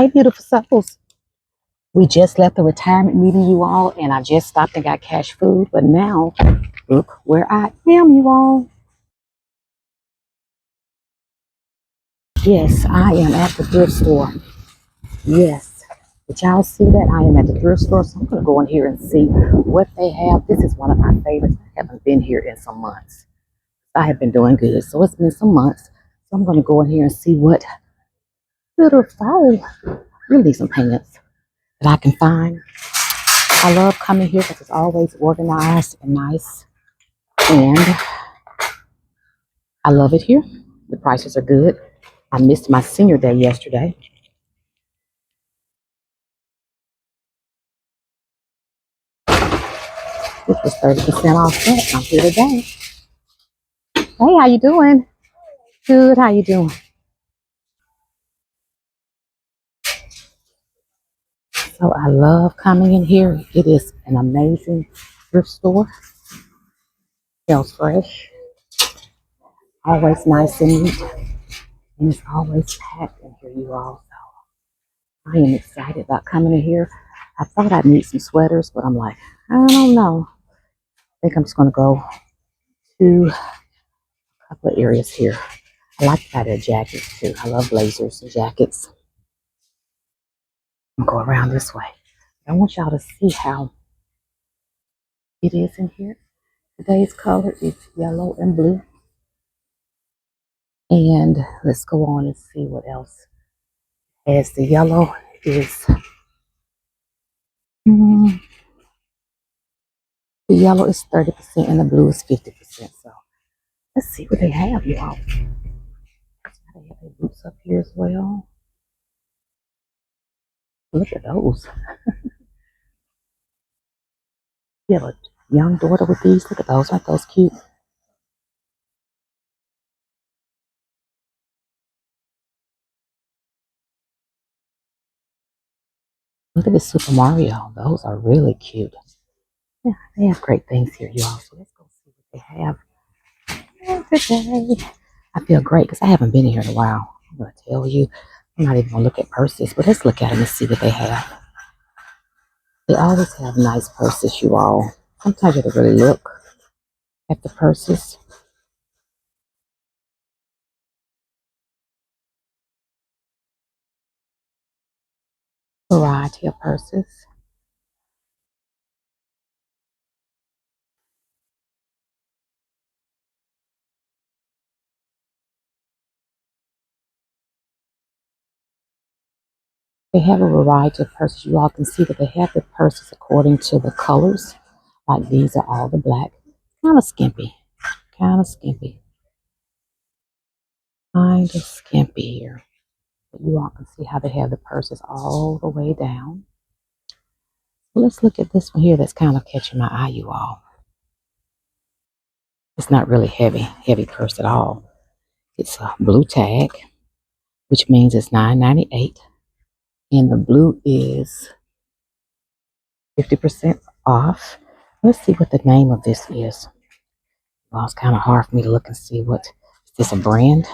Hey, beautiful souls. We just left the retirement meeting, you all, and I just stopped and got cash food. But now, look where I am, you all. Yes, I am at the thrift store. Yes. Did y'all see that? I am at the thrift store, so I'm going to go in here and see what they have. This is one of my favorites. I haven't been here in some months. I have been doing good, so it's been some months. So I'm going to go in here and see what little fall really some pants that I can find. I love coming here because it's always organized and nice. And I love it here. The prices are good. I missed my senior day yesterday. Which was 30% off that. I'm here today. Hey, how you doing? Good, how you doing? So I love coming in here. It is an amazing thrift store. Smells fresh. Always nice and neat. And it's always packed in here, you all. So I am excited about coming in here. I thought I'd need some sweaters, but I'm like, I don't know. I think I'm just going to go to a couple of areas here. I like to buy their jackets too. I love blazers and jackets. I'm gonna go around this way. I want y'all to see how it is in here. Today's color is yellow and blue. And let's go on and see what else. As the yellow is the yellow is 30% and the blue is 50%. So let's see what they have, y'all. They have their boots up here as well. Look at those. You have a young daughter with these. Look at those. Aren't those cute? Look at this Super Mario. Those are really cute. Yeah, they have great things here, y'all. So let's go see what they have today. I feel great because I haven't been here in a while. I'm going to tell you. I'm not even going to look at purses, but let's look at them and see what they have. They always have nice purses, you all. Sometimes you have to really look at the purses. Variety of purses. They have a variety of purses. You all can see that they have the purses according to the colors. Like these are all the black. Kind of skimpy. Kind of skimpy. Kind of skimpy here. But you all can see how they have the purses all the way down. Let's look at this one here that's kind of catching my eye, you all. It's not really heavy purse at all. It's a blue tag, which means it's $9.98. And the blue is 50% off. Let's see what the name of this is. Well, it's kind of hard for me to look and see what. Is this a brand?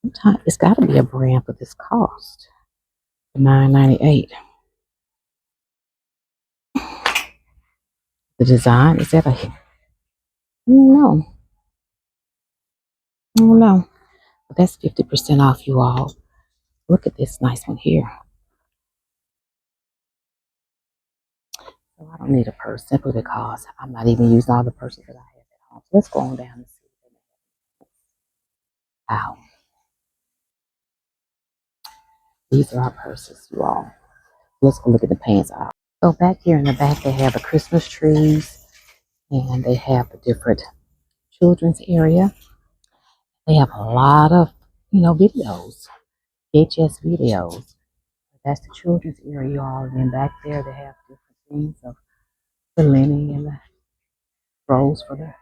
Sometimes it's got to be a brand for this cost. $9.98. The design, is that a, I don't know. I don't know. But that's 50% off, you all. Look at this nice one here. So I don't need a purse simply because I'm not even using all the purses that I have at home. So let's go on down and see. Wow. These are our purses, you all. Let's go look at the pants aisle. So back here in the back, they have the Christmas trees and they have the different children's area. They have a lot of, videos, VHS videos. That's the children's area, y'all. And then back there, they have different things of the linen and the rolls for the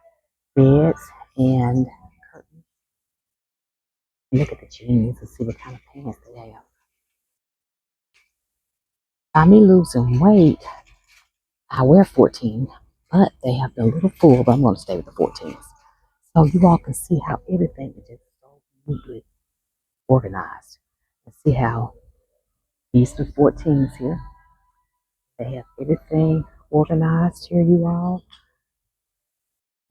beds and curtains. Look at the jeans and see what kind of pants they have. By me losing weight, I wear 14, but they have the little full, but I'm going to stay with the 14s. So you all can see how everything is just so neatly organized. And see how These are 14s here. They have everything organized here, you all.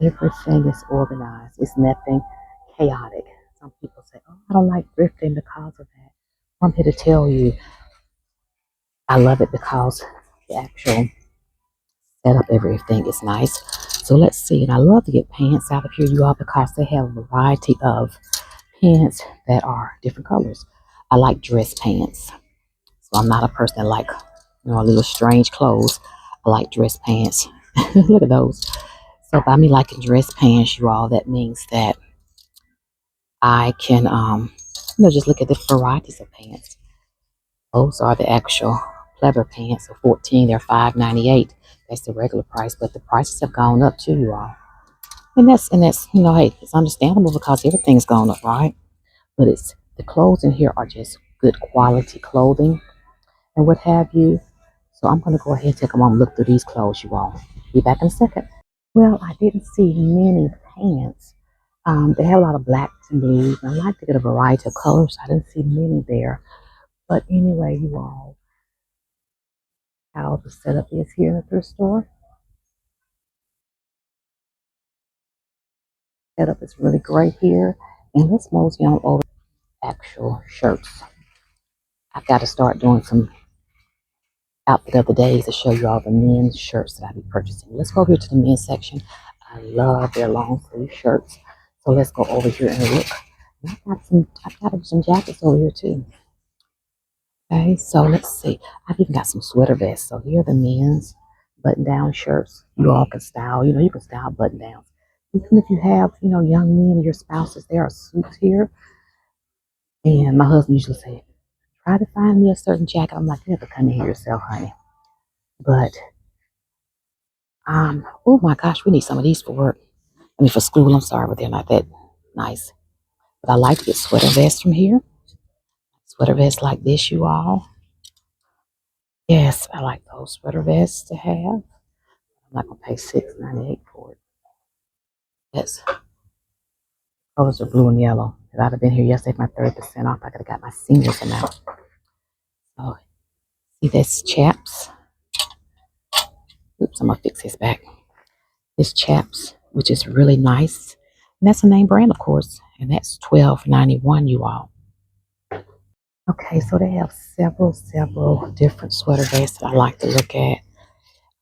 Everything is organized. It's nothing chaotic. Some people say, oh, I don't like thrifting because of that. I'm here to tell you, I love it because the actual setup, everything is nice. So let's see. And I love to get pants out of here, you all, because they have a variety of pants that are different colors. I like dress pants. So I'm not a person that like, a little strange clothes. I like dress pants. Look at those. So by me liking dress pants, you all, that means that I can, just look at the varieties of pants. Those are the actual pleather pants. So 14, they're $5.98. That's the regular price, but the prices have gone up too, you all. And that's, hey, it's understandable because everything's gone up, right? But it's the clothes in here are just good quality clothing and what have you. So I'm gonna go ahead and take a moment and look through these clothes, you all. Be back in a second. Well, I didn't see many pants. They have a lot of blacks and blues, and I like to get a variety of colors. I didn't see many there. But anyway, you all, how the setup is here in the thrift store. Setup is really great here. And let's mosey on over to actual shirts. I've got to start doing some outfit of the days to show you all the men's shirts that I be purchasing. Let's go over here to the men's section. I love their long sleeve shirts. So let's go over here and look. I've got some jackets over here too. Okay, so let's see. I've even got some sweater vests. So here are the men's button-down shirts. You all can style, you can style button-downs. Even if you have, young men and your spouses, there are suits here. And my husband usually say, try to find me a certain jacket. I'm like, you have to come in here yourself, honey. But oh my gosh, we need some of these for work. I mean for school, I'm sorry, but they're not that nice. But I like to get sweater vests from here. Sweater vests like this, you all. Yes, I like those sweater vests to have. I'm not gonna pay $6.98 for it. Yes, colors are blue and yellow. If I'd have been here yesterday for my 30% off, I could have got my seniors amount. So see this chaps. Oops, I'm gonna fix his back. This chaps, which is really nice. And that's a name brand, of course. And that's $12.91, you all. Okay, so they have several different sweater vests that I like to look at.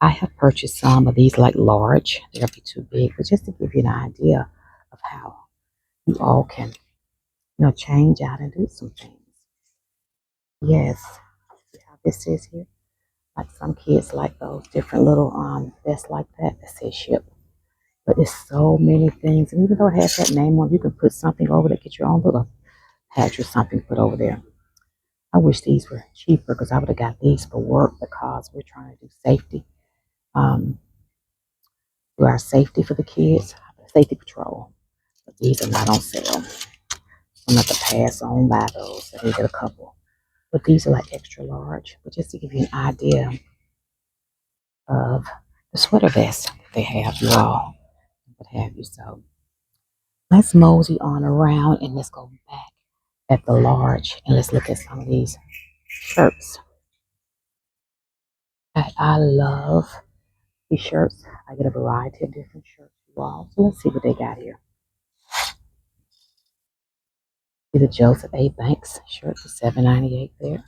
I have purchased some of these like large. They'll be too big, but just to give you an idea of how you all can, change out and do some things. Yes, see how this is here? Like some kids like those different little vests like that says ship. But there's so many things, and even though it has that name on, you can put something over there, get your own little patch or something put over there. I wish these were cheaper because I would have got these for work because we're trying to do safety, um, do our safety for the kids, safety patrol. But these are not on sale. I'm going to have to pass on by those. I did get a couple. But these are like extra large. But just to give you an idea of the sweater vests they have, you all, what have you. So let's mosey on around and let's go back at the large and let's look at some of these shirts. I love these shirts. I get a variety of different shirts, you all. So let's see what they got here. See the Joseph A. Banks shirt for $7.98 there.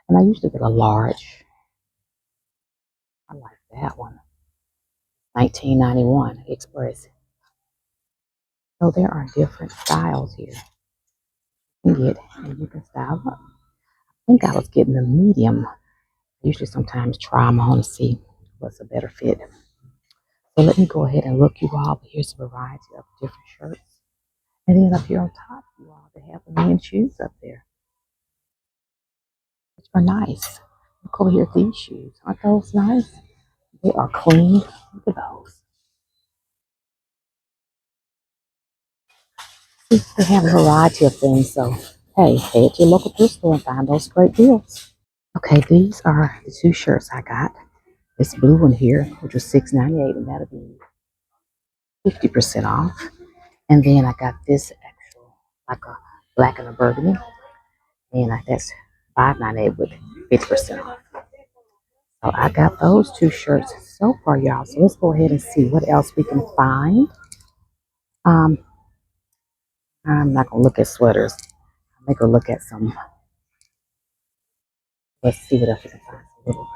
And I usually get a large. I like that one. $19.91 Express. So there are different styles here. You can get and you can style up. I think I was getting the medium. I usually sometimes try them on to see what's a better fit. So let me go ahead and look you all. But here's a variety of different shirts. And then up here on top, you all, they have the men's shoes up there, which are nice. Look over here at these shoes. Aren't those nice? They are clean. Look at those. See, they have a variety of things. So, hey, head to your local thrift store and find those great deals. Okay, these are the two shirts I got. This blue one here, which was $6.98, and that'll be 50% off. And then I got this actual, like a black and a burgundy, and that's $5.98 with 50% off. So I got those two shirts so far, y'all. So let's go ahead and see what else we can find. Um, I'm not gonna look at sweaters. I'm gonna go look at some. Let's see what else we can find. Look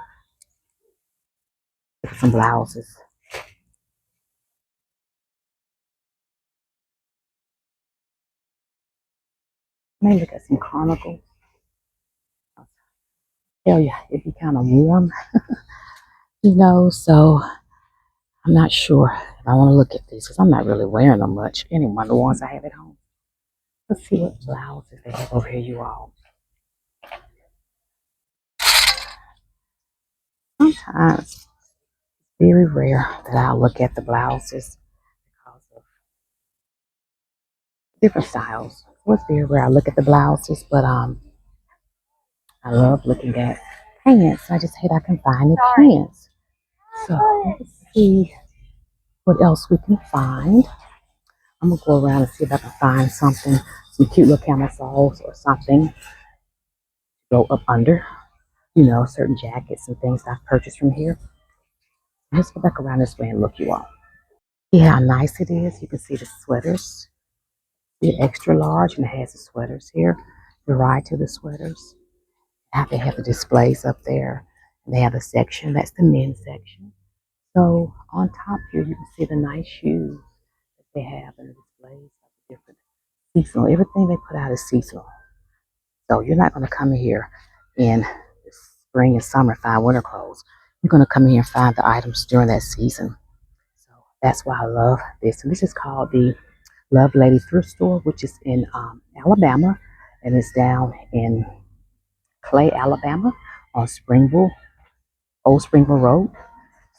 at some blouses. Maybe look at some carnacles. Hell yeah, it'd be kind of warm, so I'm not sure if I want to look at these because I'm not really wearing them much. Anyway, the ones I have at home. Let's see what blouses they have over here, you all. Sometimes, very rare that I'll look at the blouses because of different styles. So it's very rare I look at the blouses, but I love looking at pants. I just hate I can find the pants. So let's see what else we can find. I'm gonna go around and see if I can find something, some cute little camisoles or something to go up under, certain jackets and things I've purchased from here. Let's go back around this way and look, you all. See how nice it is. You can see the sweaters. The extra large, and it has the sweaters here. Variety of the sweaters. They have the displays up there. And they have a section, that's the men's section. So on top here, you can see the nice shoes that they have in the displays of the different seasonal. Everything they put out is seasonal. So you're not going to come in here in the spring and summer and find winter clothes. You're going to come in here and find the items during that season. So that's why I love this. And this is called the Love Lady Thrift Store, which is in Alabama, and it's down in Clay, Alabama, on Old Springville Road.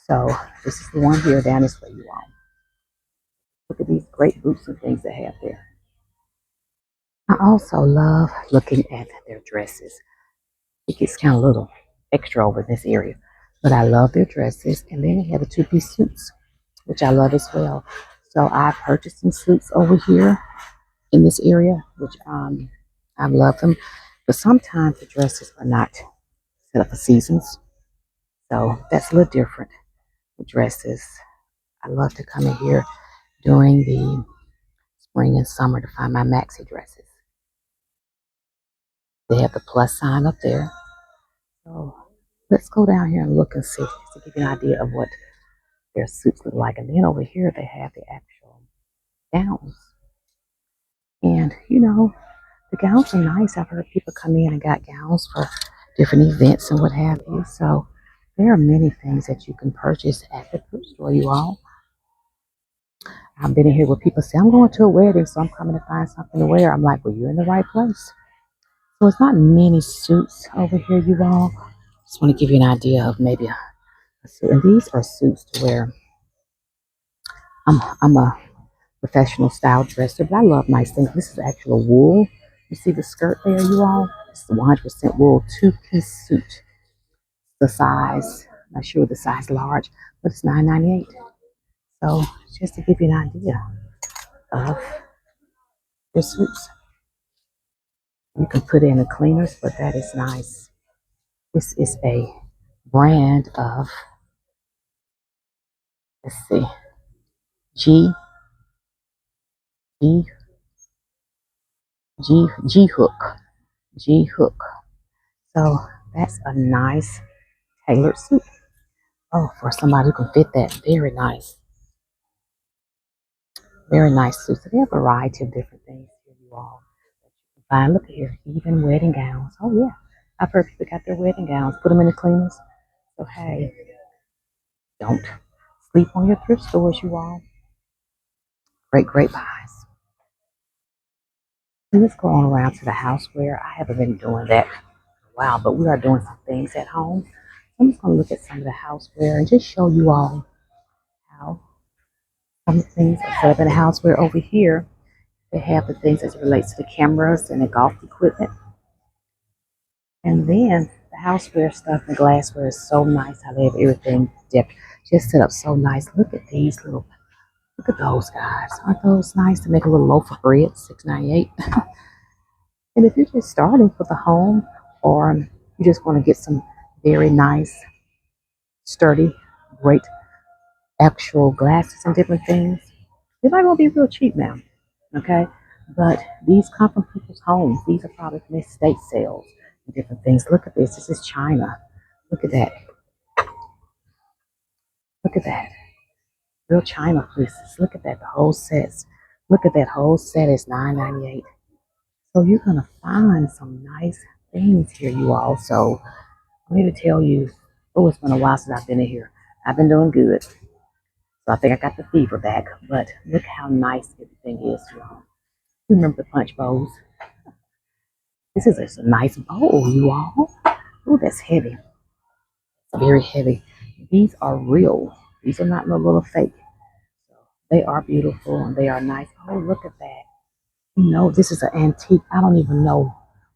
So this is the one here down this way, you all. Look at these great boots and things they have there. I also love looking at their dresses. It gets kind of a little extra over in this area, but I love their dresses. And then they have the two-piece suits, which I love as well. So I purchased some suits over here in this area, which I love them. But sometimes the dresses are not set up for seasons, so that's a little different with dresses. I love to come in here during the spring and summer to find my maxi dresses. They have the plus sign up there. So let's go down here and look and see, just to give you an idea of what their suits look like. And then over here they have the actual gowns. And the gowns are nice. I've heard people come in and got gowns for different events and what have you. So there are many things that you can purchase at the thrift store, you all. I've been in here where people say, I'm going to a wedding, so I'm coming to find something to wear. I'm like, well, you're in the right place. So it's not many suits over here, you all. Just want to give you an idea of maybe a suit. And these are suits to wear. I'm a professional style dresser, but I love nice things. This is actual wool. You see the skirt there, you all? It's the 100% wool two-piece suit. The size, not sure the size large, but it's $9.98. So just to give you an idea of the suits. You can put in the cleaners, but that is nice. This is a brand of, let's see, G G G Hook. G Hook. So that's a nice tailored suit. Oh, for somebody who can fit that. Very nice. Very nice suit. So they have a variety of different things here, you all. Fine, look here. Even wedding gowns. Oh, yeah. I've heard people got their wedding gowns. Put them in the cleaners. So, hey, don't sleep on your thrift stores, you all. Great, great buys. And let's go on around to the houseware. I haven't been doing that in a while, but we are doing some things at home. I'm just going to look at some of the houseware and just show you all how some things are set up in the houseware over here. They have the things as it relates to the cameras and the golf equipment. And then the houseware stuff and glassware is so nice how they have everything just set up so nice. Look at these look at those guys. Aren't those nice to make a little loaf of bread, $6.98? And if you're just starting for the home or you just want to get some very nice, sturdy, great actual glasses and different things, they're not going to be real cheap now. Okay? But these come from people's homes. These are probably from estate sales and different things. Look at this. This is China. Look at that. Look at that. Real China pieces. Look at that. The whole sets. Look at that whole set is $9.98. So you're gonna find some nice things here, you all. So I'm here to tell you, oh, it's been a while since I've been in here. I've been doing good. So I think I got the fever back. But look how nice everything is, you all. You remember the punch bowls? This is just a nice bowl, you all. Oh, that's heavy. Very heavy. These are real. These are not no little fake. So they are beautiful and they are nice. Oh, look at that. You know, this is an antique. I don't even know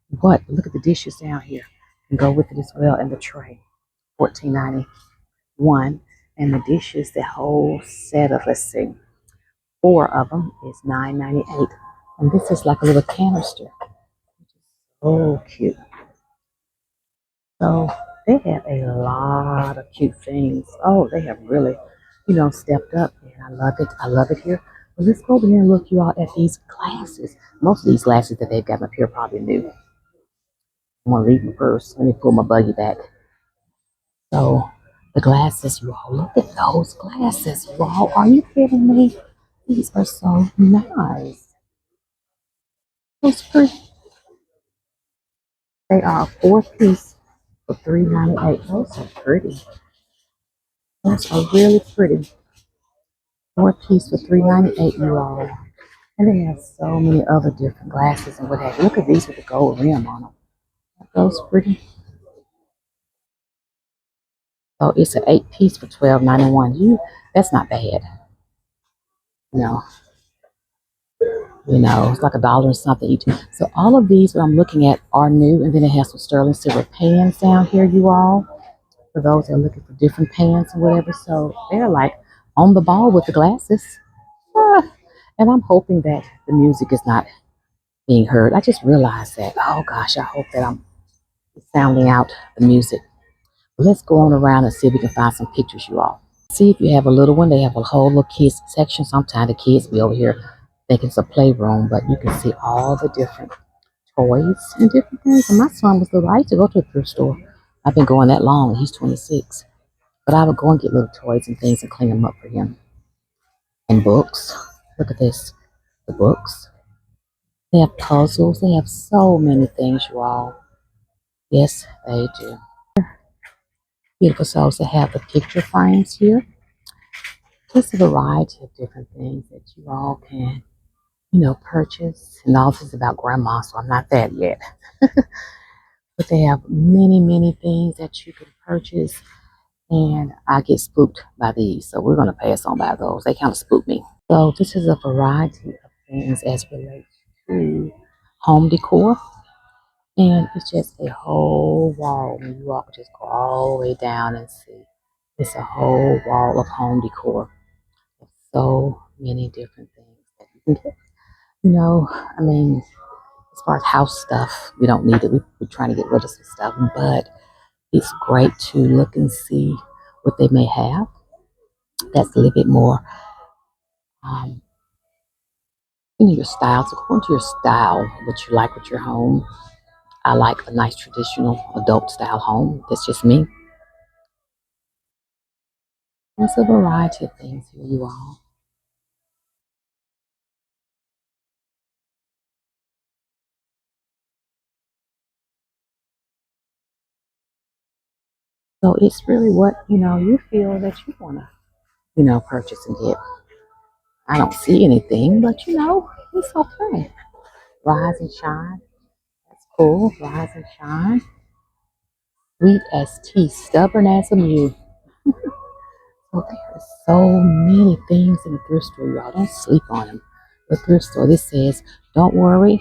what. Look at the dishes down here. And go with it as well. And the tray. $14.91. And the dishes, the whole set of, let's see, 4 of them is $9.98. And this is like a little canister. Oh, cute. So they have a lot of cute things. Oh, they have really, stepped up. And I love it. I love it here. But let's go over here and look you all at these glasses. Most of these glasses that they've got up here are probably new. I'm gonna leave them first. Let me pull my buggy back. So the glasses, you all, look at those glasses, you all. Are you kidding me? These are so nice. Those pretty. They are a 4-piece for $3.98. Those are pretty. Those are really pretty. 4-piece for $3.98, you all. And they have so many other different glasses and what have you. Look at these with the gold rim on them. Aren't those pretty? So it's an 8-piece for $12.91. That's not bad. No. It's like $1 or something each. So all of these that I'm looking at are new, and then it has some sterling silver pans down here, you all. For those that are looking for different pans and whatever. So they're like on the ball with the glasses. Ah, and I'm hoping that the music is not being heard. I just realized that. Oh gosh, I hope that I'm sounding out the music. But let's go on around and see if we can find some pictures, you all. See if you have a little one. They have a whole little kids section. Sometimes the kids be over here thinking it's a playroom, but you can see all the different toys and different things. And my son was little. I used to go to a thrift store. I've been going that long. He's 26. But I would go and get little toys and things and clean them up for him. And books. Look at this. The books. They have puzzles. They have so many things, you all. Yes, they do. Beautiful souls. They have the picture frames here. Just a variety of different things that you all can, purchase. And all this is about grandma, so I'm not that yet. But they have many, many things that you can purchase. And I get spooked by these. So we're going to pass on by those. They kind of spook me. So this is a variety of things as relates to home decor. And it's just a whole wall. And you all can just go all the way down and see. It's a whole wall of home decor. There's so many different things that you can get. I mean, as far as house stuff, we don't need it. We're trying to get rid of some stuff. But it's great to look and see what they may have. That's a little bit more, um, your style. So according to your style, what you like with your home. I like a nice traditional adult style home. That's just me. There's a variety of things here, you all. So it's really what, you feel that you want to, purchase and get. I don't see anything, but it's okay. Rise and shine. That's cool. Rise and shine. Sweet as tea, stubborn as a mule. So there are so many things in the thrift store, y'all. Don't sleep on them. The thrift store, this says, don't worry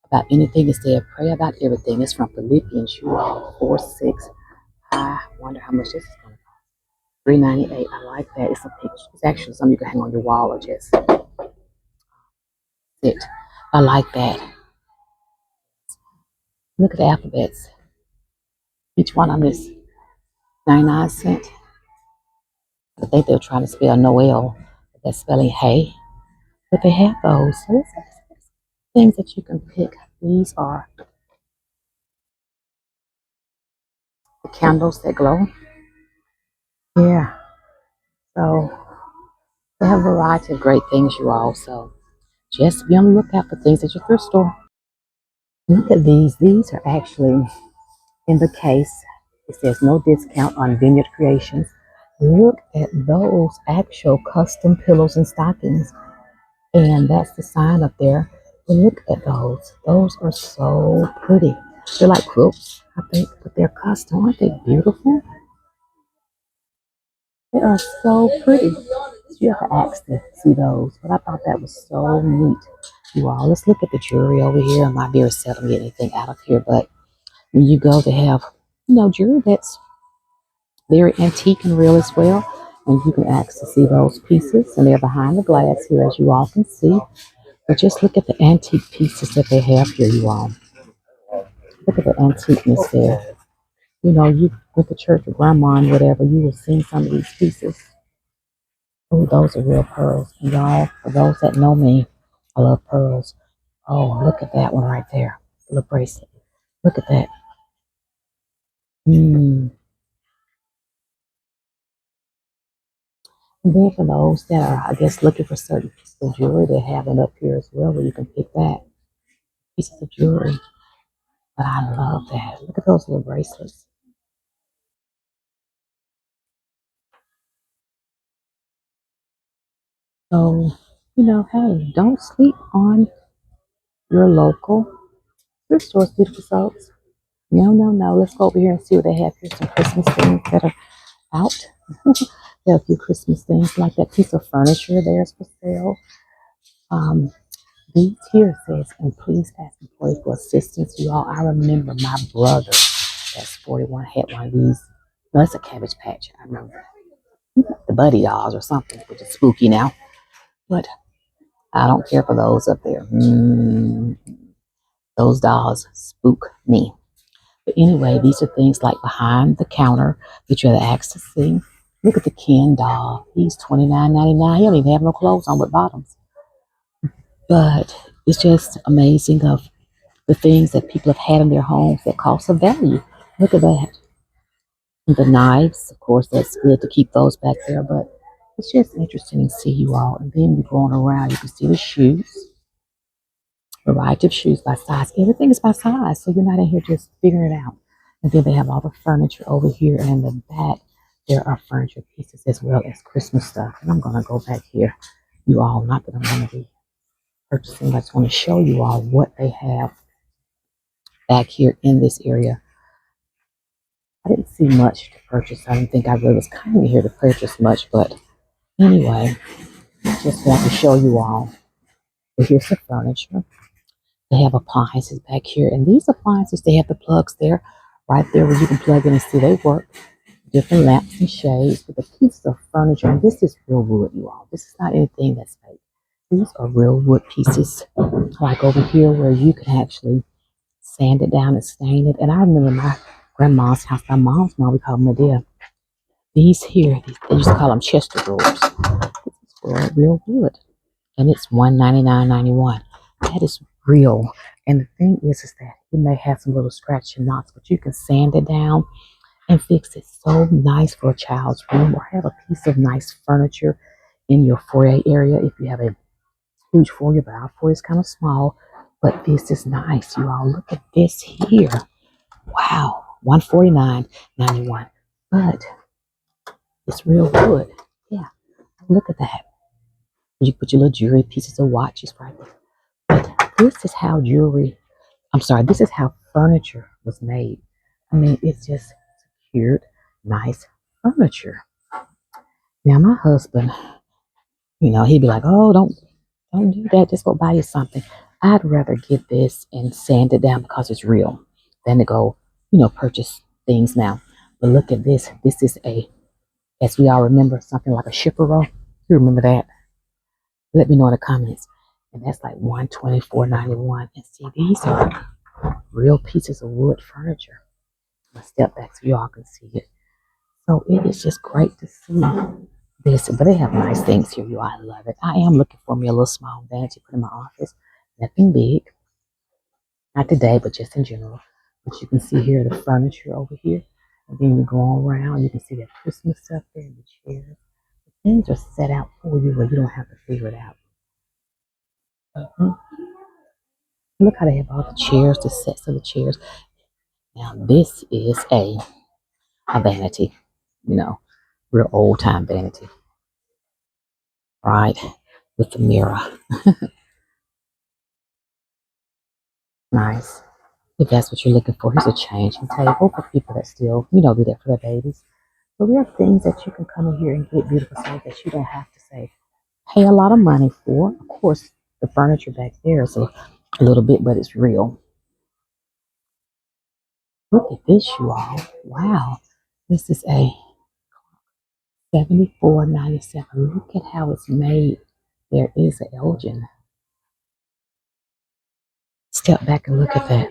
about anything. It said, pray about everything. It's from Philippians, you all, 4:6. I wonder how much this is going to cost. $3.98. I like that. It's a picture. It's actually something you can hang on your wall or just sit. I like that. Look at the alphabets. Each one of them is 99¢. I think they're trying to spell Noel. That's spelling hay. But they have those. So it's things that you can pick. These are the candles that glow. Yeah. So they have a variety of great things, you all. So just be on the lookout for things at your thrift store. Look at these. These are actually in the case. It says no discount on Vineyard Creations. Look at those actual custom pillows and stockings. And that's the sign up there. But look at those. Those are so pretty. They're like quilts, I think, but they're custom. Aren't they beautiful? They are so pretty. You have to ask to see those. But I thought that was so neat. You all, let's look at the jewelry over here. I might be able to seldom get anything out of here, but when you go to have, jewelry that's very antique and real as well. And you can ask to see those pieces, and they're behind the glass here, as you all can see. But just look at the antique pieces that they have here, you all. Look at the antiqueness there. You went to church with grandma and whatever, you will see some of these pieces. Oh, those are real pearls. And y'all, for those that know me, I love pearls. Oh, look at that one right there. The bracelet. Look at that. Mm. And then for those that are, I guess, looking for certain pieces of jewelry, they have it up here as well where you can pick that. Pieces of jewelry. But I love that. Look at those little bracelets. So, hey, don't sleep on your local thrift stores, beautiful souls. No, no, no. Let's go over here and see what they have here. Some Christmas things that are out. There are a few Christmas things like that piece of furniture there's for sale. Um, these here says, and please ask employees for assistance. You all, I remember my brother, that's 41, had one of these. No, it's a Cabbage Patch. I remember the Buddy Dolls or something, which is spooky now. But I don't care for those up there. Those dolls spook me. But anyway, these are things like behind the counter that you have access to see. Look at the Ken doll. He's $29.99. He don't even have no clothes on with bottoms. But it's just amazing of the things that people have had in their homes that cost a value. Look at that. And the knives, of course, that's good to keep those back there. But it's just interesting to see you all. And then you're going around, you can see the shoes. Variety of shoes by size. Everything is by size, so you're not in here just figuring it out. And then they have all the furniture over here, and in the back, there are furniture pieces as well as Christmas stuff. And I'm going to go back here, you all. Not that I'm going to be purchasing, I just want to show you all what they have back here in this area. I didn't see much to purchase. I didn't think I really was coming here to purchase much, but anyway, just want to show you all. But here's the furniture. They have appliances back here, and these appliances, they have the plugs there, right there where you can plug in and see they work. Different lamps and shades with a piece of furniture, and this is real wood, you all. This is not anything that's fake. These are real wood pieces, like over here where you can actually sand it down and stain it. And I remember my grandma's house, my mom's mom, we call them Medea. These here, they used to call them Chester drawers. This is real wood, and it's $199.91. That is real. And the thing is that it may have some little scratch and knocks, but you can sand it down and fix it so nice for a child's room, or have a piece of nice furniture in your foyer area if you have a huge foyer. But our foyer is kind of small, but this is nice. You all, look at this here. Wow, $149.91. But it's real wood. Yeah, look at that. You put your little jewelry pieces of watches right there. But this is how this is how furniture was made. I mean, it's just secured, nice furniture. Now, my husband, he'd be like, "Oh, don't do that. Just go buy you something." I'd rather get this and sand it down because it's real than to go, purchase things now. But look at this. This is as we all remember, something like a shipper roll. You remember that? Let me know in the comments. And that's like $124.91. And see, these are real pieces of wood furniture. I'm gonna step back so y'all can see it. So it is just great to see this, but they have nice things here, you all. I love it. I am looking for me a little small vanity to put in my office. Nothing big, not today, but just in general. But you can see here the furniture over here. And then you go on around, you can see that Christmas stuff there in the chairs. Things are set out for you where you don't have to figure it out. Mhm. Look how they have all the chairs, the sets of the chairs. Now this is a vanity, you know, real old time vanity, right? With the mirror. Nice. If that's what you're looking for, here's a changing table for people that still, do that for their babies. So there are things that you can come in here and get beautiful stuff that you don't have to say pay a lot of money for. Of course, the furniture back there is a little bit, but it's real. Look at this, you all. Wow. This is a 74.97. Look at how it's made. There is an Elgin. Step back and look at that.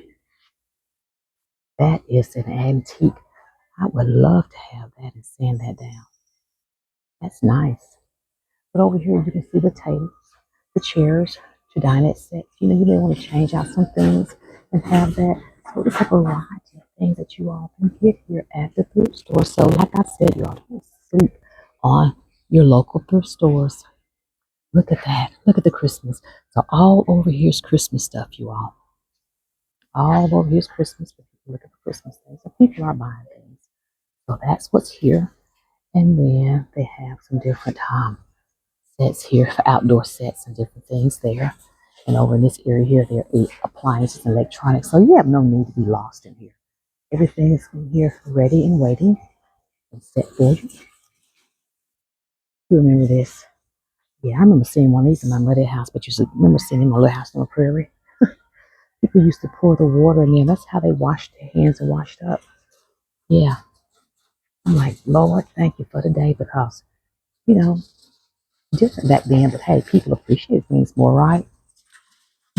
That is an antique. I would love to have that and sand that down. That's nice. But over here, you can see the tables, the chairs, to dinette sets. You may want to change out some things and have that. So it's a variety of things that you all can get here at the thrift store. So like I said, y'all don't sleep on your local thrift stores. Look at that. Look at the Christmas. So all over here's Christmas stuff, you all. All over here's Christmas. Look at the Christmas things. So people are buying things. So that's what's here. And then they have some different sets here for outdoor sets and different things there. And over in this area here, there are appliances and electronics. So you have no need to be lost in here. Everything is in here ready and waiting and set for you. You remember this? Yeah, I remember seeing one of these in my mother house, but you should remember seeing them in my little house on the prairie. People used to pour the water in there. That's how they washed their hands and washed up. Yeah. I'm like, Lord, thank you for the day because, you know, different back then, but hey, people appreciate things more, right?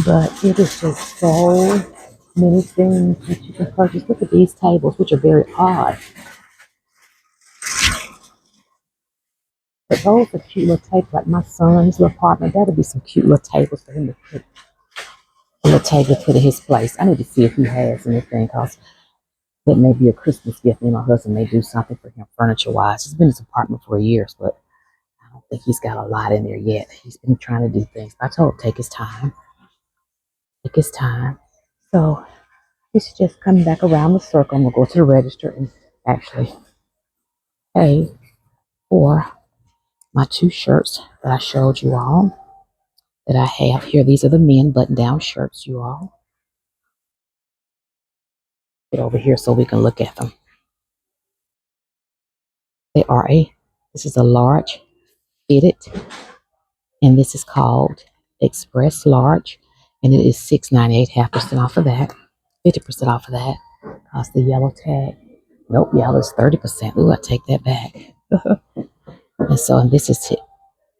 But it is just so many things that you can purchase. Look at these tables, which are very odd. But those are cute little tables. Like my son's little apartment, that'll be some cute little tables for him to put a little table to put in his place. I need to see if he has anything because that may be a Christmas gift. Me and my husband may do something for him furniture wise. He's been in his apartment for years, but I don't think he's got a lot in there yet. He's been trying to do things. I told him take his time. Take his time. So it's just coming back around the circle. I'm gonna go to the register and actually pay for my two shirts that I showed you all that I have here. These are the men button-down shirts, you all. Get over here so we can look at them. This is a large fitted, and this is called Express Large, and it is $6.98, half percent off of that, 50% off of that. Cost the yellow tag. Nope, yellow is 30%. Ooh, I take that back. And this is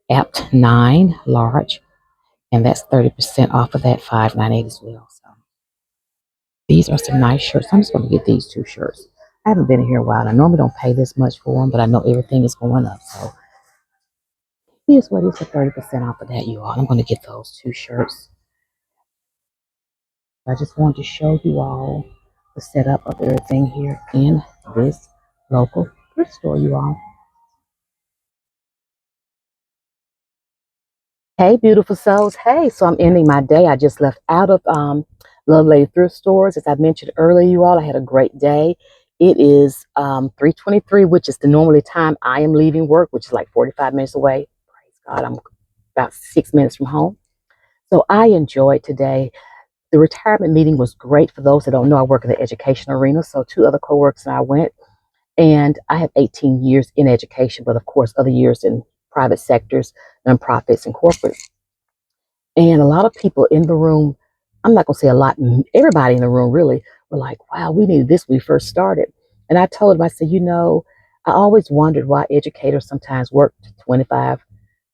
apt 9 large, and that's 30% off of that, $5.98 as well. So these are some nice shirts. I'm just going to get these two shirts. I haven't been in here a while. I normally don't pay this much for them, but I know everything is going up. So here's what is for 30% off of that, you all. I'm going to get those two shirts. I just wanted to show you all the setup of everything here in this local thrift store, you all. Hey, beautiful souls. Hey, so I'm ending my day. I just left out of Love Lady Thrift Stores. As I mentioned earlier, you all, I had a great day. It is 3:23, which is the normally time I am leaving work, which is like 45 minutes away. Praise God, I'm about 6 minutes from home. So I enjoyed today. The retirement meeting was great. For those that don't know, I work in the education arena. So two other coworkers and I went, and I have 18 years in education, but of course, other years in private sectors, nonprofits, and corporate. And a lot of people in the room, I'm not going to say a lot, everybody in the room really were like, wow, we needed this when we first started. And I told them, I said, I always wondered why educators sometimes worked 25,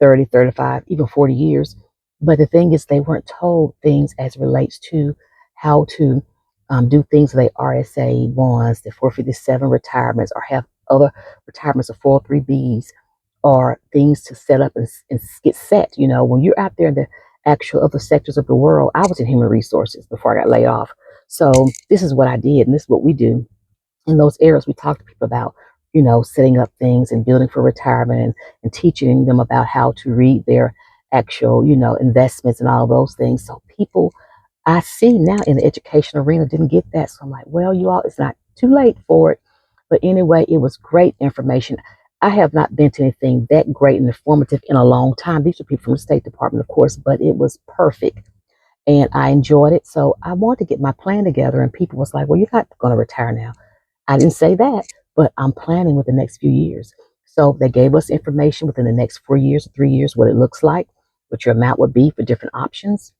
30, 35, even 40 years. But the thing is, they weren't told things as it relates to how to do things like RSA ones, the 457 retirements, or have other retirements of 403Bs, or things to set up and get set. You know, when you're out there in the actual other sectors of the world, I was in human resources before I got laid off. So this is what I did, and this is what we do in those areas. We talk to people about, you know, setting up things and building for retirement, and teaching them about how to read their actual, you know, investments and all those things. So people I see now in the education arena didn't get that. So I'm like, well, you all, it's not too late for it. But anyway, it was great information. I have not been to anything that great and informative in a long time. These are people from the State Department, of course, but it was perfect and I enjoyed it. So I wanted to get my plan together, and people was like, well, you're not going to retire now. I didn't say that, but I'm planning with the next few years. So they gave us information within the next 4 years, 3 years, what it looks like, what your amount would be for different options,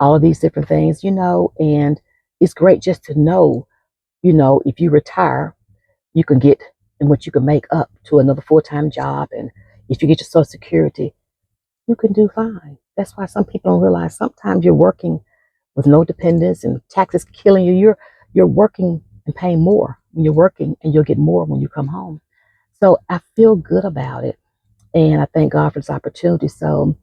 all of these different things, you know, and it's great just to know, you know, if you retire, you can get and what you can make up to another full-time job. And if you get your Social Security, you can do fine. That's why some people don't realize sometimes you're working with no dependents and taxes killing you. You're working and paying more when you're working, and you'll get more when you come home. So I feel good about it. And I thank God for this opportunity. So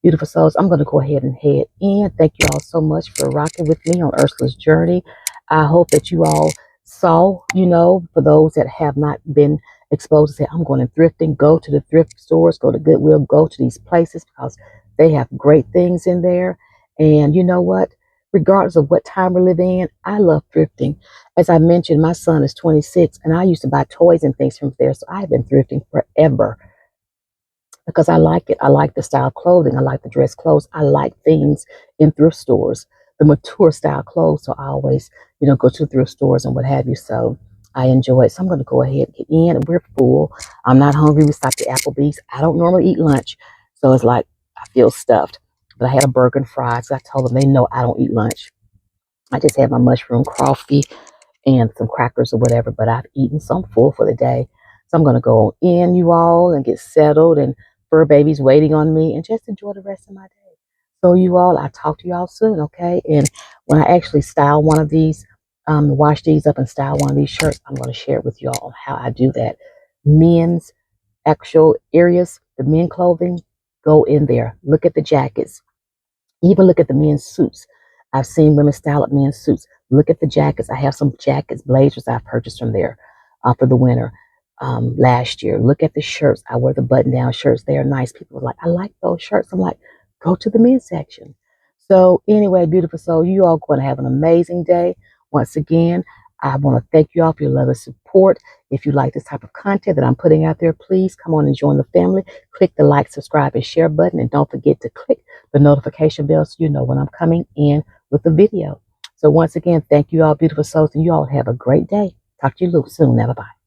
beautiful souls, I'm going to go ahead and head in. Thank you all so much for rocking with me on Ursula's journey. I hope that you all saw, you know, for those that have not been exposed to say, I'm going to thrifting, go to the thrift stores, go to Goodwill, go to these places because they have great things in there. And you know what? Regardless of what time we're living in, I love thrifting. As I mentioned, my son is 26 and I used to buy toys and things from there. So I've been thrifting forever because I like it. I like the style of clothing. I like the dress clothes. I like things in thrift stores, the mature style clothes. So I always, you know, go to thrift stores and what have you. So I enjoy it. So I'm going to go ahead and get in. We're full. I'm not hungry. We stopped at Applebee's. I don't normally eat lunch. So it's like I feel stuffed. But I had a burger and fries. I told them they know I don't eat lunch. I just had my mushroom coffee and some crackers or whatever, but I've eaten, so I'm full for the day. So I'm going to go in, you all, and get settled, and fur baby's waiting on me, and just enjoy the rest of my day. So you all, I'll talk to you all soon, okay? And when I actually style one of these, wash these up and style one of these shirts, I'm going to share it with you all how I do that. Men's actual areas, the men clothing, go in there. Look at the jackets. Even look at the men's suits. I've seen women style up men's suits. Look at the jackets. I have some jackets, blazers I've purchased from there for the winter last year. Look at the shirts. I wear the button-down shirts. They are nice. People are like, I like those shirts. I'm like, go to the men's section. So anyway, beautiful soul, you all going to have an amazing day. Once again, I want to thank you all for your love and support. If you like this type of content that I'm putting out there, please come on and join the family. Click the like, subscribe, and share button. And don't forget to click the notification bell so you know when I'm coming in with the video. So once again, thank you all, beautiful souls, and you all have a great day. Talk to you soon. Bye-bye.